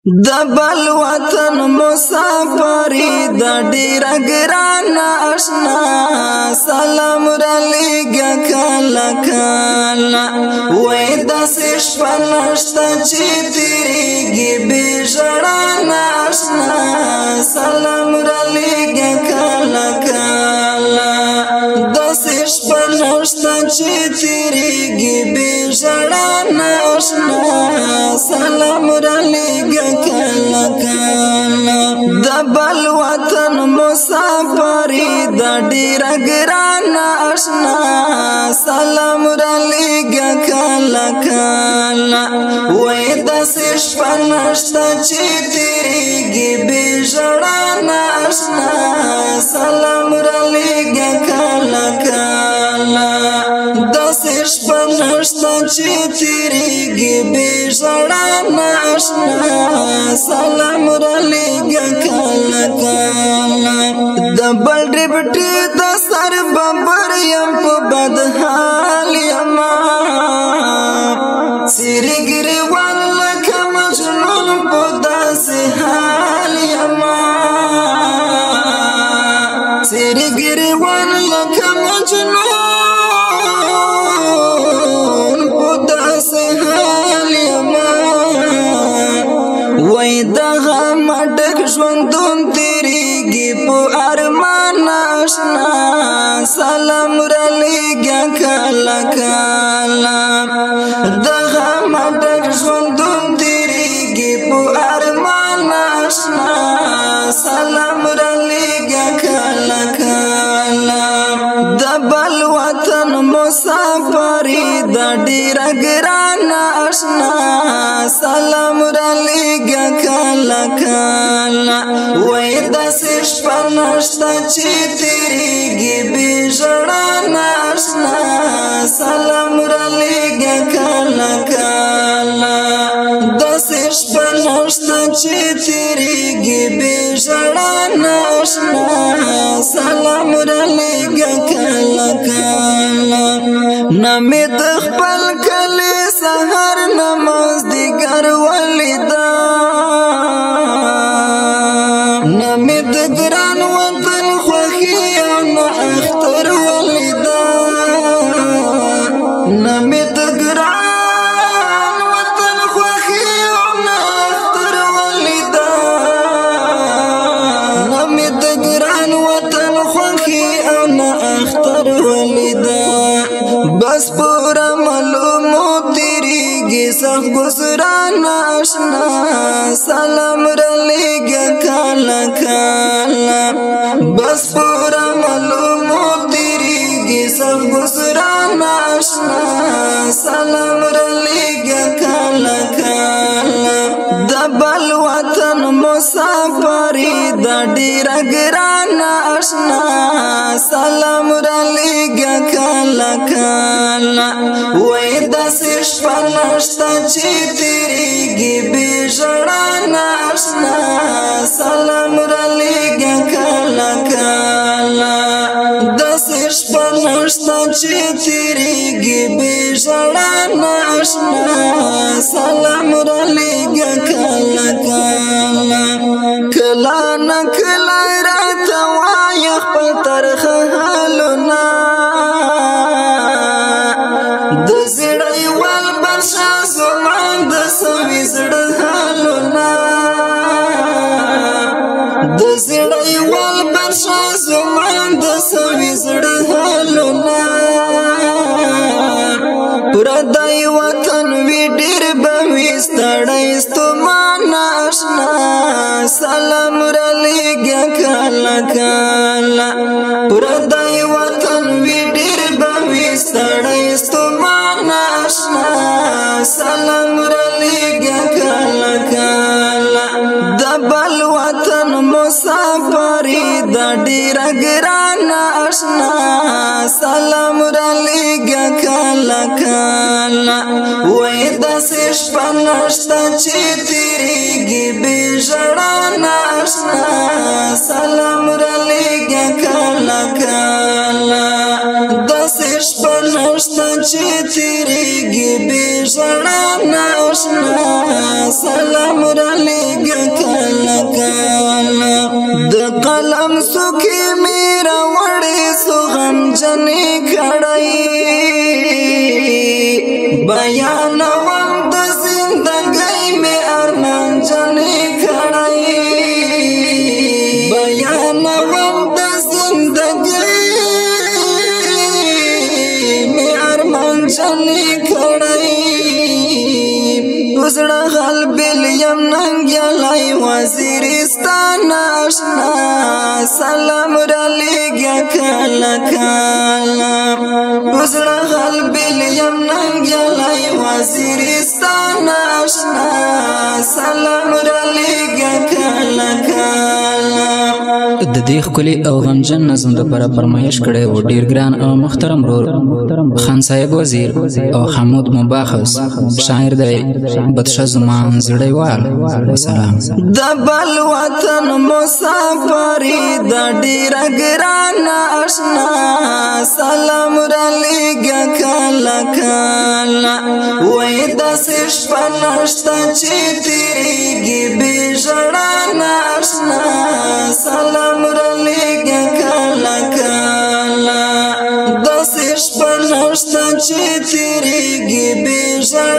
د بل وطن مسافری د ډیر ګران آشنا سلام را لګا کلا کلا وای د سش پناشتا چې تیریږي به ژړان آشنا سلام را لګا کلا کلا د سش پناشتا چې تیریږي به ژړان آشنا سلام را لګا کلا کلا د بل وطن مسافری د ډیر ګران آشنا سلام را لګا کلا کلا وای د سش پناشتا چې تیریږي به ژړان آشنا سلام را لګا کلا کلا د سش پناشتا چې تیریږي به ژړان آشنا سلام را لګا کلا کلا د بل ډیبټي د سر بمبر یم په بد حال یم سری ګریوان لکه مجنون په داسې حال یم سری ګریوان لکه مجنون په داسې حال یم وای دغه مډک ژوندون تیریږي په ارمان آشنا سلام را لګا کلا کلا دغه مډک ژوندون تیریږي په ارمان آشنا سلام را لګا کلا کلا د بل وطن مسافری د ډیر ګران آشنا سلام را لګا کلا کلا وای د سش پناشتا چې تیریږي به ژړان آشنا سلام را لګا کلا کلا د سش پناشتا چې تیریږي به ژړان آشنا سلام را لګا کلا کلا نمې د خپل کلی سحر نماز دیګر ولیدا نمې د ګران وطن خوښي او نه اختر ولیدا نمې د ګران وطن خوښي او نه اختر ولیدا نمې د ګران وطن خوښي او نه اختر ولیدا بس پورا معلومو تیریږي سخت گزران آشنا سلام را لګا کلا کلا بس پورا معلومو تیریږي سخت گزران آشنا سلام را لګا کلا کلا د بل وطن مسافری د ډیر ګران آشنا سلام را لګا کلا کلا وای د سش پناشتا چې تیریږي به ژړان آشنا سلام را لګا کلا کلا د سش پناشتا چې تیریږي به ژړان آشنا سلام را لګا کلا کلا کلا نه کلا راته وای خپل ترخه حالونه د زړی ول برشا زمان د سوي زړه حالونه د زړی ول برشا زمان د سوي زړه حالونه پردای وطن وی ډیر به وستړی ستمان آشنا سلام را لګا کلا کلا پردای وطن وی ډیر به وستړی ستمان آشنا سلام را لګا کلا کلا د بل وطن مسافری د ډیر ګران آشنا سلام را لګا کلا کلا وای د سش پناشتا چې تیریږي به ژړان آشنا سلام را لګا کلا کلا د سش پناشتا چې تیریږي به ژړان آشنا سلام را لګا لمسوکی میرا وڑی سو غم جنی کڑائی بیانوام د زندگی میں ارمان جنی کڑائی بیانوام د زندگی میں ارمان جنی کڑائی وزړه قلب یم ننګ یلای وزیرستان آشنا سلام را لګیا کله کله وزړه قلب یم ننګ یلای وزیرستان آشنا سلام را لګیا کله کله د دې ښکلي او غمجن نظم دپاره فرمایش کړی و ډېر ګران او محترم ورور خان صاحب وزیر او حمود مباحث شاعر دی بدشه زمان زړیوال وسلام د بل وطن مسافري د ډېره ګرانه اشنا سلام را لېږه کله کله وایي داسې شپه نشته چې تېرېږي بې ژړا نه اشنا سلام را لېږه کله کله داسې شپه نشته چې تېرېږي بې ژړا